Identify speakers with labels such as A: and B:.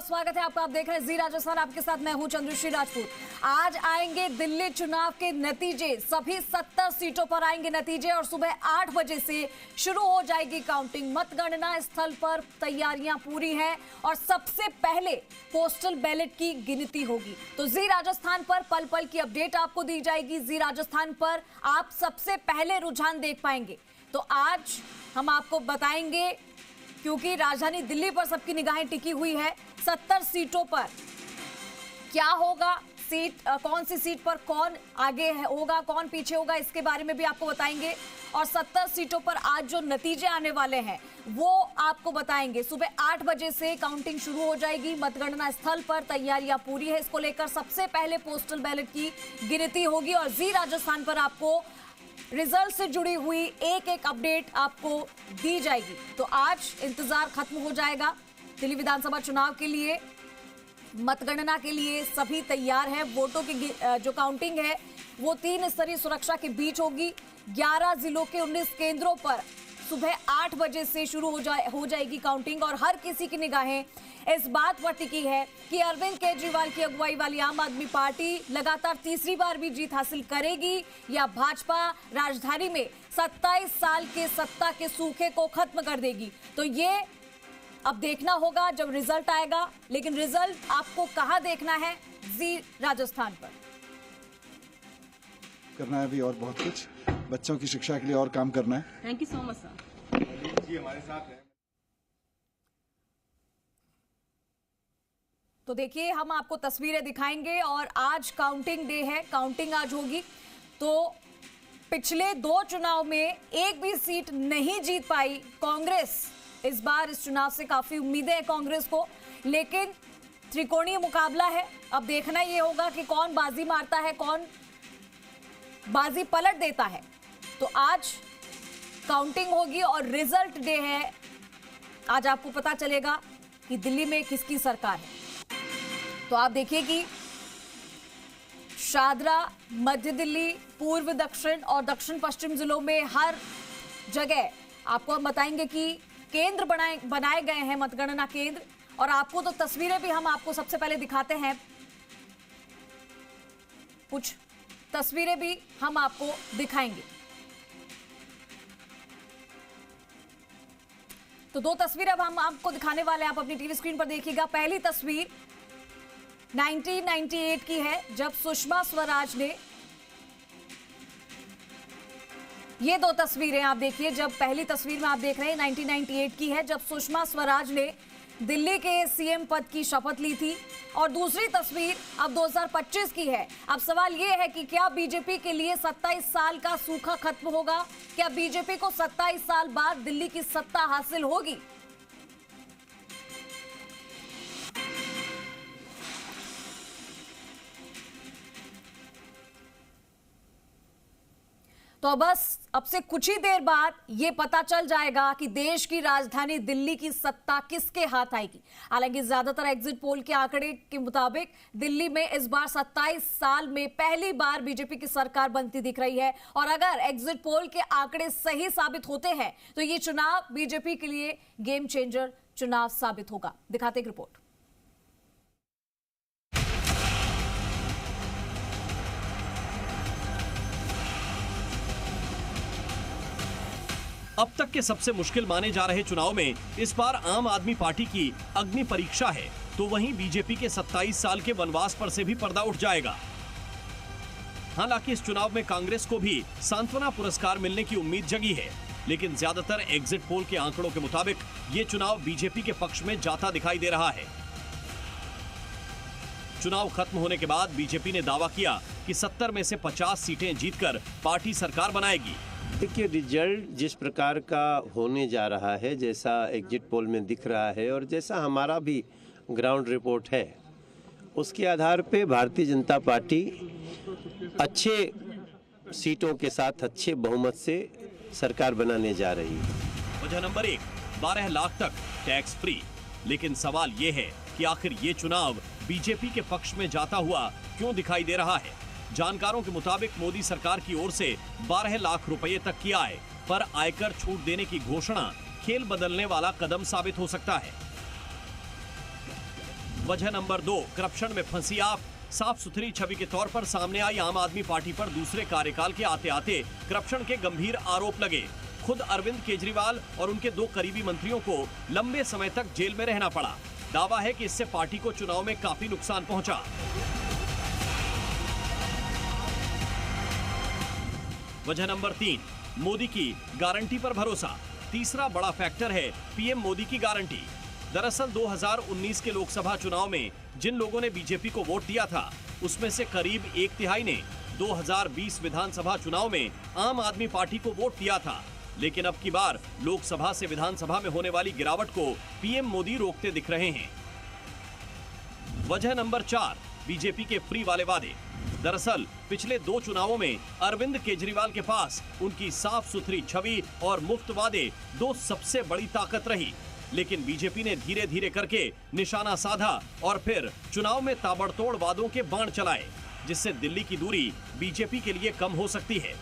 A: स्वागत है आपका। आप देख रहे हैं जी राजस्थान, आपके साथ मैं हूं चंद्रश्री राजपूत। आज आएंगे दिल्ली चुनाव के नतीजे, सभी 70 सीटों पर आएंगे नतीजे और सुबह 8 बजे से शुरू हो जाएगी काउंटिंग। मतगणना स्थल पर तैयारियां पूरी हैं और सबसे पहले पोस्टल बैलेट की गिनती होगी। तो जी राजस्थान पर पल पल की अपडेट आपको दी जाएगी। जी राजस्थान पर आप सबसे पहले रुझान देख पाएंगे। तो आज हम आपको बताएंगे, क्योंकि राजधानी दिल्ली पर सबकी निगाहें टिकी हुई है। 70 सीटों पर क्या होगा, कौन सी सीट पर कौन आगे होगा, कौन पीछे होगा, इसके बारे में भी आपको बताएंगे। और 70 सीटों पर आज जो नतीजे आने वाले हैं वो आपको बताएंगे। सुबह 8 बजे से काउंटिंग शुरू हो जाएगी। मतगणना स्थल पर तैयारियां पूरी है। इसको लेकर सबसे पहले पोस्टल बैलेट की गिनती होगी और जी राजस्थान पर आपको रिजल्ट से जुड़ी हुई एक एक अपडेट आपको दी जाएगी। तो आज इंतजार खत्म हो जाएगा। दिल्ली विधानसभा चुनाव के लिए, मतगणना के लिए सभी तैयार हैं। वोटों की जो काउंटिंग है वो 3 स्तरीय सुरक्षा के बीच होगी। 11 जिलों के 19 केंद्रों पर सुबह 8 बजे से शुरू हो जाएगी काउंटिंग और हर किसी की निगाहें इस बात पर टिकी है कि अरविंद केजरीवाल की अगुवाई वाली आम आदमी पार्टी लगातार तीसरी बार भी जीत हासिल करेगी या भाजपा राजधानी में 27 साल के सत्ता के सूखे को खत्म कर देगी। तो ये अब देखना होगा जब रिजल्ट आएगा। लेकिन रिजल्ट आपको कहां देखना है? जी राजस्थान पर
B: करना है अभी और बहुत कुछ, बच्चों की शिक्षा के लिए और काम करना है।
C: Thank you so much sir.
B: जी हमारे साथ है।
A: तो देखिए, हम आपको तस्वीरें दिखाएंगे और आज काउंटिंग डे है। काउंटिंग आज होगी। तो पिछले 2 चुनाव में एक भी सीट नहीं जीत पाई कांग्रेस। इस बार इस चुनाव से काफी उम्मीदें हैं कांग्रेस को, लेकिन त्रिकोणीय मुकाबला है। अब देखना ये होगा कि कौन बाजी मारता है, कौन बाजी पलट देता है। तो आज काउंटिंग होगी और रिजल्ट डे है। आज आपको पता चलेगा कि दिल्ली में किसकी सरकार है। तो आप देखिए कि शादरा, मध्य दिल्ली, पूर्व दक्षिण और दक्षिण पश्चिम जिलों में हर जगह आपको हम बताएंगे कि केंद्र बनाए गए हैं, मतगणना केंद्र। और आपको तो तस्वीरें भी हम आपको सबसे पहले दिखाते हैं। कुछ तस्वीरें भी हम आपको दिखाएंगे। तो 2 तस्वीरें अब हम आपको दिखाने वाले हैं। आप अपनी टीवी स्क्रीन पर देखिएगा। पहली तस्वीर 1998 की है, जब सुषमा स्वराज ने, ये 2 तस्वीरें आप देखिए। जब पहली तस्वीर में आप देख रहे हैं 1998 की है, जब सुषमा स्वराज ने दिल्ली के सीएम पद की शपथ ली थी। और दूसरी तस्वीर अब 2025 की है। अब सवाल यह है कि क्या बीजेपी के लिए 27 साल का सूखा खत्म होगा? क्या बीजेपी को 27 साल बाद दिल्ली की सत्ता हासिल होगी? तो बस अब से कुछ ही देर बाद ये पता चल जाएगा कि देश की राजधानी दिल्ली की सत्ता किसके हाथ आएगी। हालांकि ज्यादातर एग्जिट पोल के आंकड़े के मुताबिक दिल्ली में इस बार 27 साल में पहली बार बीजेपी की सरकार बनती दिख रही है। और अगर एग्जिट पोल के आंकड़े सही साबित होते हैं तो ये चुनाव बीजेपी के लिए गेम चेंजर चुनाव साबित होगा। दिखाते एक रिपोर्ट।
D: अब तक के सबसे मुश्किल माने जा रहे चुनाव में इस बार आम आदमी पार्टी की अग्नि परीक्षा है, तो वहीं बीजेपी के 27 साल के वनवास पर से भी पर्दा उठ जाएगा। हालांकि इस चुनाव में कांग्रेस को भी सांत्वना पुरस्कार मिलने की उम्मीद जगी है, लेकिन ज्यादातर एग्जिट पोल के आंकड़ों के मुताबिक ये चुनाव बीजेपी के पक्ष में जाता दिखाई दे रहा है। चुनाव खत्म होने के बाद बीजेपी ने दावा किया कि 70 में से 50 सीटें जीतकर पार्टी सरकार बनाएगी।
E: देखिए, रिजल्ट जिस प्रकार का होने जा रहा है, जैसा एग्जिट पोल में दिख रहा है और जैसा हमारा भी ग्राउंड रिपोर्ट है, उसके आधार पे भारतीय जनता पार्टी अच्छे सीटों के साथ अच्छे बहुमत से सरकार बनाने जा रही है।
D: वजह नंबर 1, 12 लाख तक टैक्स फ्री। लेकिन सवाल ये है कि आखिर ये चुनाव बीजेपी के पक्ष में जाता हुआ क्यों दिखाई दे रहा है। जानकारों के मुताबिक मोदी सरकार की ओर से 12 लाख रुपए तक की आय पर आयकर छूट देने की घोषणा खेल बदलने वाला कदम साबित हो सकता है। वजह नंबर 2, करप्शन में फंसी आप। साफ सुथरी छवि के तौर पर सामने आई आम आदमी पार्टी पर दूसरे कार्यकाल के आते आते करप्शन के गंभीर आरोप लगे। खुद अरविंद केजरीवाल और उनके 2 करीबी मंत्रियों को लंबे समय तक जेल में रहना पड़ा। दावा है कि इससे पार्टी को चुनाव में काफी नुकसान पहुंचा। वजह नंबर 3, मोदी की गारंटी पर भरोसा। तीसरा बड़ा फैक्टर है पीएम मोदी की गारंटी। दरअसल 2019 के लोकसभा चुनाव में जिन लोगों ने बीजेपी को वोट दिया था, उसमें से करीब 1/3 ने 2020 विधानसभा चुनाव में आम आदमी पार्टी को वोट दिया था। लेकिन अब की बार लोकसभा से विधानसभा में होने वाली गिरावट को पीएम मोदी रोकते दिख रहे हैं। वजह नंबर 4, बीजेपी के फ्री वाले वादे। दरअसल पिछले 2 चुनावों में अरविंद केजरीवाल के पास उनकी साफ सुथरी छवि और मुफ्त वादे 2 सबसे बड़ी ताकत रही। लेकिन बीजेपी ने धीरे धीरे करके निशाना साधा और फिर चुनाव में ताबड़तोड़ वादों के बाण चलाए, जिससे दिल्ली की दूरी बीजेपी के लिए कम हो सकती है।